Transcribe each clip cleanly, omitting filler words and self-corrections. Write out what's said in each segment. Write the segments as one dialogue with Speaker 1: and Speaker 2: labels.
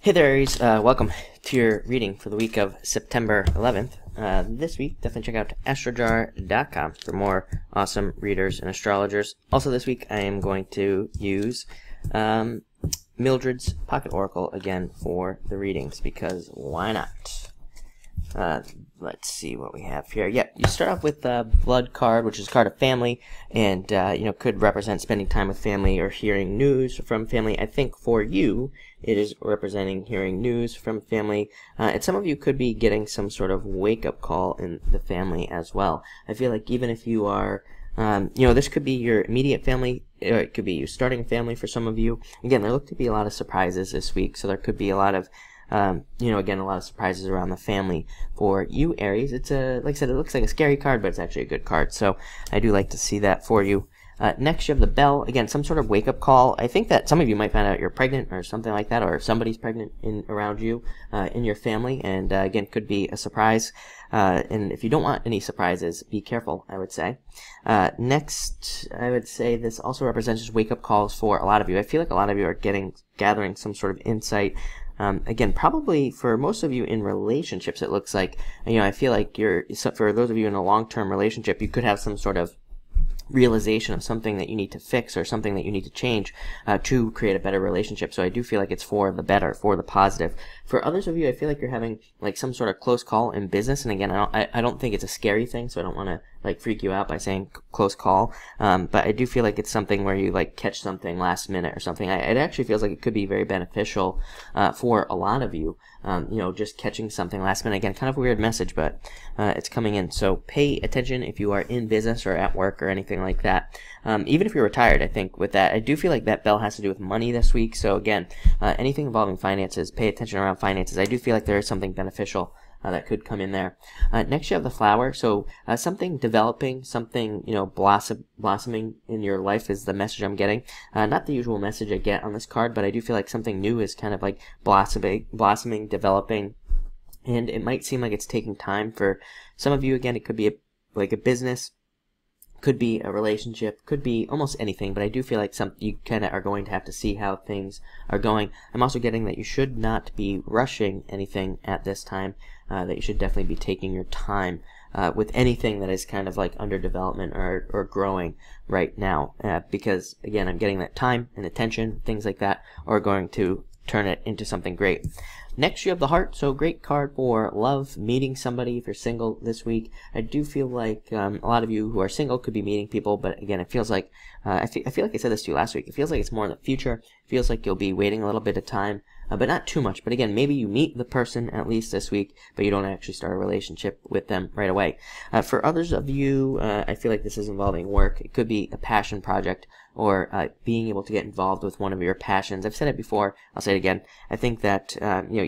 Speaker 1: Hey there, Aries. Welcome to your reading for the week of September 11th. This week, definitely check out astrojar.com for more awesome readers and astrologers. Also this week, I am going to use Mildred's Pocket Oracle again for the readings, because why not? Let's see what we have here. Yep, you start off with the Blood card, which is a card of family, and could represent spending time with family or hearing news from family. I think for you, it is representing hearing news from family, and some of you could be getting some sort of wake-up call in the family as well. I feel like even if you are, this could be your immediate family, or it could be you starting a family for some of you. Again, there look to be a lot of surprises this week, so there could be a lot of again, a lot of surprises around the family for you, Aries. It's like I said, it looks like a scary card, but it's actually a good card, so I do like to see that for you. Next, you have the Bell. Again, some sort of wake-up call. I think that some of you might find out you're pregnant or something like that, or somebody's pregnant around you in your family, and again, could be a surprise. And if you don't want any surprises, be careful, I would say. Next, I would say this also represents just wake-up calls for a lot of you. I feel like a lot of you are gathering some sort of insight. Again, probably for most of you in relationships, it looks like, I feel like for those of you in a long-term relationship, you could have some sort of realization of something that you need to fix or something that you need to change to create a better relationship. So I do feel like it's for the better, for the positive. For others of you, I feel like you're having like some sort of close call in business. And again, I don't think it's a scary thing, so I don't want to like freak you out by saying close call. But I do feel like it's something where you like catch something last minute or something. It actually feels like it could be very beneficial for a lot of you. Just catching something last minute. Again, kind of a weird message, but it's coming in. So pay attention if you are in business or at work or anything like that. Even if you're retired, I think with that, I do feel like that bell has to do with money this week. So again, anything involving finances, pay attention around finances. I do feel like there is something beneficial that could come in there. Next, you have the Flower. So something developing, something blossoming in your life is the message I'm getting. Not the usual message I get on this card, but I do feel like something new is kind of like blossoming, developing, and it might seem like it's taking time for some of you. Again, it could be like a business, could be a relationship, could be almost anything, but I do feel like you kind of are going to have to see how things are going. I'm also getting that you should not be rushing anything at this time, that you should definitely be taking your time with anything that is kind of like under development or growing right now, because again, I'm getting that time and attention, things like that, are going to turn it into something great. Next, you have the Heart. So great card for love, meeting somebody if you're single this week. I do feel like a lot of you who are single could be meeting people, but again, it feels like, I feel like I said this to you last week, it feels like it's more in the future. It feels like you'll be waiting a little bit of time, but not too much. But again, maybe you meet the person at least this week, but you don't actually start a relationship with them right away. For others of you, I feel like this is involving work. It could be a passion project, or being able to get involved with one of your passions. I've said it before, I'll say it again. I think that,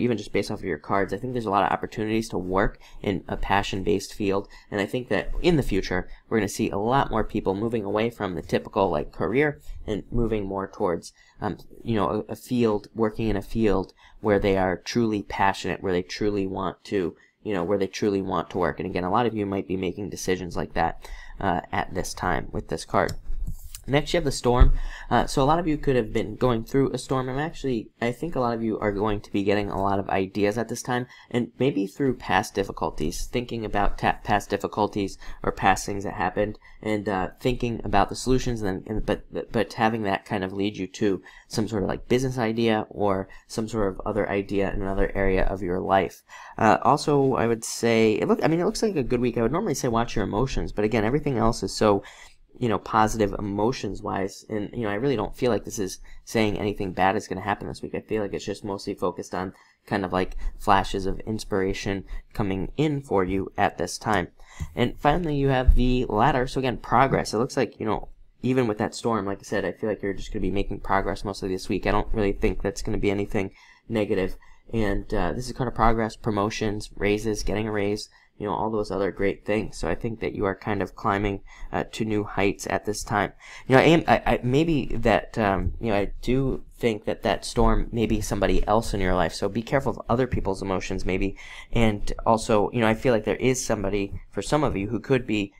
Speaker 1: even just based off of your cards, I think there's a lot of opportunities to work in a passion-based field, and I think that in the future, we're going to see a lot more people moving away from the typical, like, career and moving more towards, a field, working in a field where they are truly passionate, where they truly want to, where they truly want to work. And again, a lot of you might be making decisions like that at this time with this card. Next, you have the Storm. So a lot of you could have been going through a storm, and I think a lot of you are going to be getting a lot of ideas at this time, and maybe through past difficulties, thinking about past difficulties or past things that happened, and thinking about the solutions, but having that kind of lead you to some sort of like business idea or some sort of other idea in another area of your life. Also, I would say it looks like a good week. I would normally say watch your emotions, but again, everything else is so positive emotions wise, and I really don't feel like this is saying anything bad is going to happen this week. I feel like it's just mostly focused on kind of like flashes of inspiration coming in for you at this time. And finally, you have the Ladder. So again, progress. It looks like, even with that storm, like I said, I feel like you're just going to be making progress mostly this week. I don't really think that's going to be anything negative. And this is kind of progress, promotions, raises, getting a raise, all those other great things. So I think that you are kind of climbing to new heights at this time. I do think that storm may be somebody else in your life. So be careful of other people's emotions maybe. And also, I feel like there is somebody, for some of you, who could be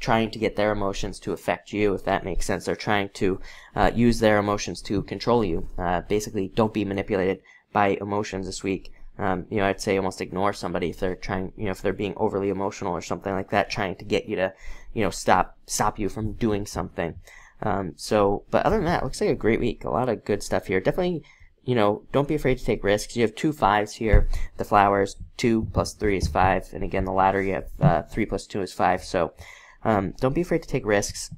Speaker 1: trying to get their emotions to affect you, if that makes sense. They're trying to use their emotions to control you. Basically, don't be manipulated by emotions this week. You know, I'd say almost ignore somebody if they're trying, you know, if they're being overly emotional or something like that, trying to get you to, you know, stop you from doing something. But other than that, it looks like a great week. A lot of good stuff here. Definitely, you know, don't be afraid to take risks. You have 2 5s here. The flowers, 2 plus 3 is 5. And again, the ladder, you have 3 plus 2 is 5. So don't be afraid to take risks.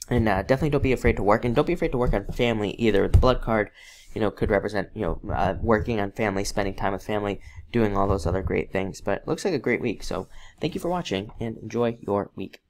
Speaker 1: And definitely don't be afraid to work. And don't be afraid to work on family either. The blood card, you know, could represent, you know, working on family, spending time with family, doing all those other great things. But it looks like a great week. So thank you for watching and enjoy your week.